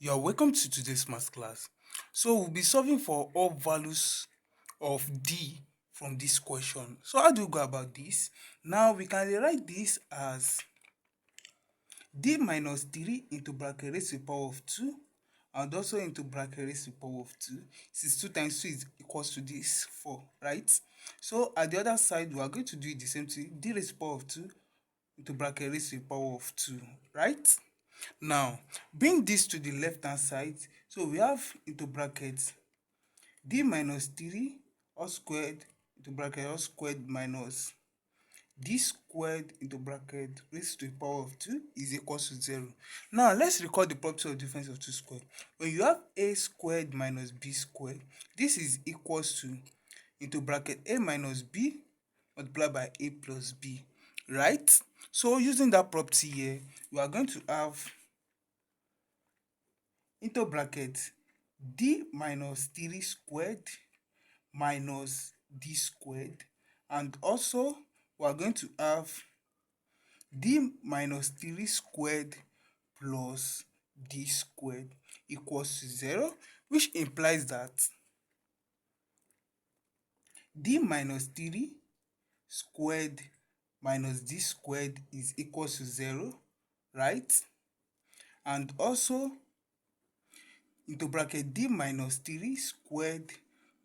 You are welcome to today's math class. So we'll be solving for all values of d from this question. So how do we go about this? Now we can rewrite this as d minus 3 into bracket raised to the power of 2 and also into bracket raised to the power of 2. Since 2 times 2 is equals to this 4, right? So at the other side we are going to do the same thing, d raised to the power of 2 into bracket raised to the power of 2, right? Now, bring this to the left hand side. So we have into bracket d minus 3 all squared into bracket all squared minus d squared into bracket raised to the power of 2 is equal to 0. Now, let's record the property of difference of 2 squared. When you have a squared minus b squared, this is equals to into bracket a minus b multiplied by a plus b, right? So using that property here, we are going to have into bracket d minus 3 squared minus d squared, and also we are going to have d minus 3 squared plus d squared equals to 0, which implies that d minus 3 squared minus d squared is equal to 0, right? And also into bracket d minus 3 squared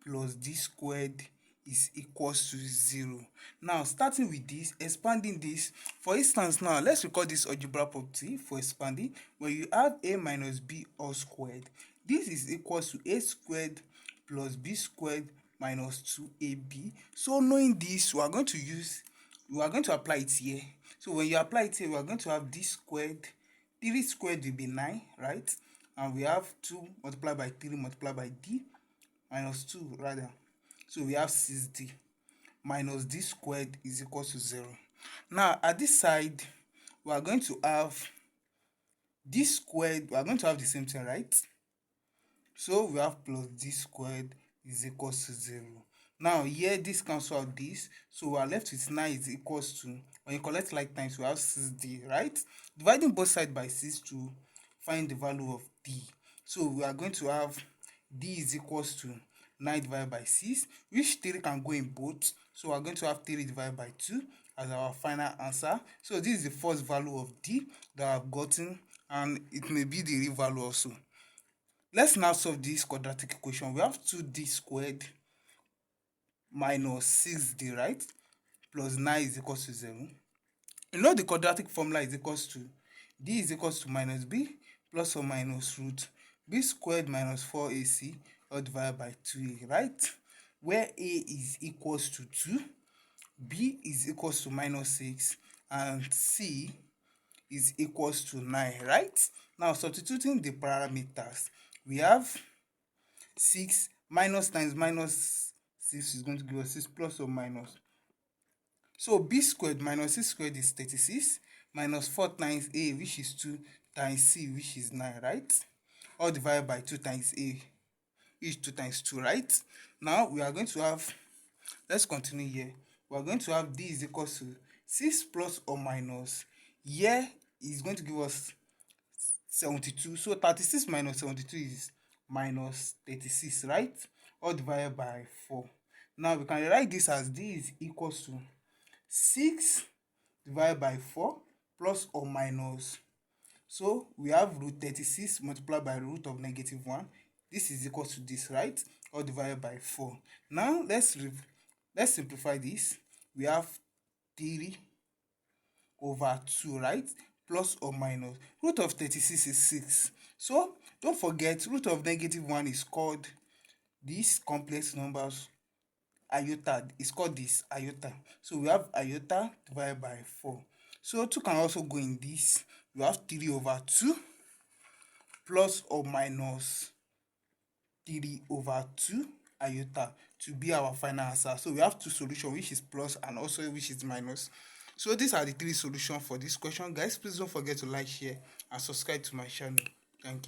plus d squared is equals to 0. Now, starting with this, expanding this, for instance, now let's record this algebra property for expanding. When you have a minus b all squared, this is equals to a squared plus b squared minus 2ab. So knowing this, we are going to apply it here. So when you apply it here, we are going to have d squared, 3 squared will be 9, right? And we have 2 multiplied by 3 multiplied by d minus 2 rather. So we have 6d minus d squared is equal to 0. Now at this side, we are going to have d squared, we are going to have the same thing, right? So we have plus d squared is equals to 0. Now here this cancel out this, so we are left with 9 is equals to, when you collect like times, we have 6d, right? Dividing both sides by 6 to find the value of d. So we are going to have d is equals to 9 divided by 6, which 3 can go in both. So we are going to have 3 divided by 2 as our final answer. So this is the first value of d that I've gotten, and it may be the real value also. Let's now solve this quadratic equation. We have 2d squared minus 6d, right? Plus 9 is equals to 0. You know the quadratic formula is equals to d is equals to minus b plus or minus root b squared minus 4ac all divided by 2a, right? Where a is equals to 2, b is equals to minus 6, and c is equals to 9, right? Now substituting the parameters, we have 6 minus times minus 6 is going to give us 6 plus or minus. So b squared minus c squared is 36 minus 4 times a, which is 2, times c, which is 9, right? All divided by 2 times a, which is 2 times 2, right? Now we are going to have, let's continue here. We are going to have d is equals to 6 plus or minus, here is going to give us 72. So 36 minus 72 is minus 36, right? All divided by 4. Now we can write this as d is equals to 6 divided by 4 plus or minus. So we have root 36 multiplied by root of negative 1. This is equal to this, right? All divided by 4. Now let's simplify this. We have 3 over 2, right? Plus or minus. Root of 36 is 6. So don't forget, root of negative 1 is called these complex numbers iota. It's called this iota. So we have iota divided by 4. So 2 can also go in this. We have 3 over 2 plus or minus 3 over 2 iota to be our final answer. So we have two solutions, which is plus and also which is minus. So these are the 3 solutions for this question. Guys, please don't forget to like, share, and subscribe to my channel. Thank you.